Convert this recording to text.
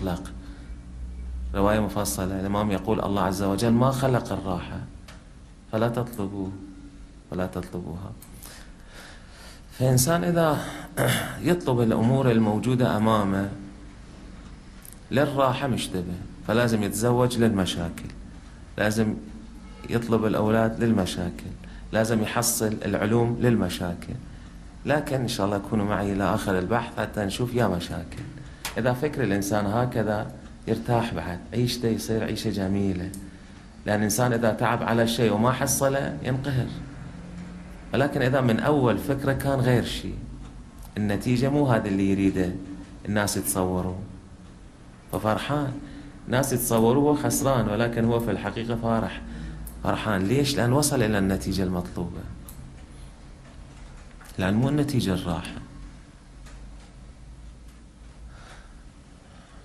مطلق. رواية مفصلة الإمام يقول الله عز وجل ما خلق الراحة فلا تطلبوه ولا تطلبوها. فإنسان إذا يطلب الأمور الموجودة أمامه للراحة مشتبه، فلازم يتزوج للمشاكل، لازم يطلب الأولاد للمشاكل، لازم يحصل العلوم للمشاكل. لكن إن شاء الله يكونوا معي إلى آخر البحث حتى نشوف يا مشاكل. إذا فكر الإنسان هكذا يرتاح، بعد عيشته يصير عيشة جميلة. لأن الإنسان إذا تعب على شيء وما حصله ينقهر، ولكن إذا من أول فكرة كان غير شيء، النتيجة مو هذا اللي يريده الناس يتصوروا، ففرحان. الناس يتصوروه خسران، ولكن هو في الحقيقة فرحان. ليش؟ لأن وصل إلى النتيجة المطلوبة، لأن مو النتيجة الراحة.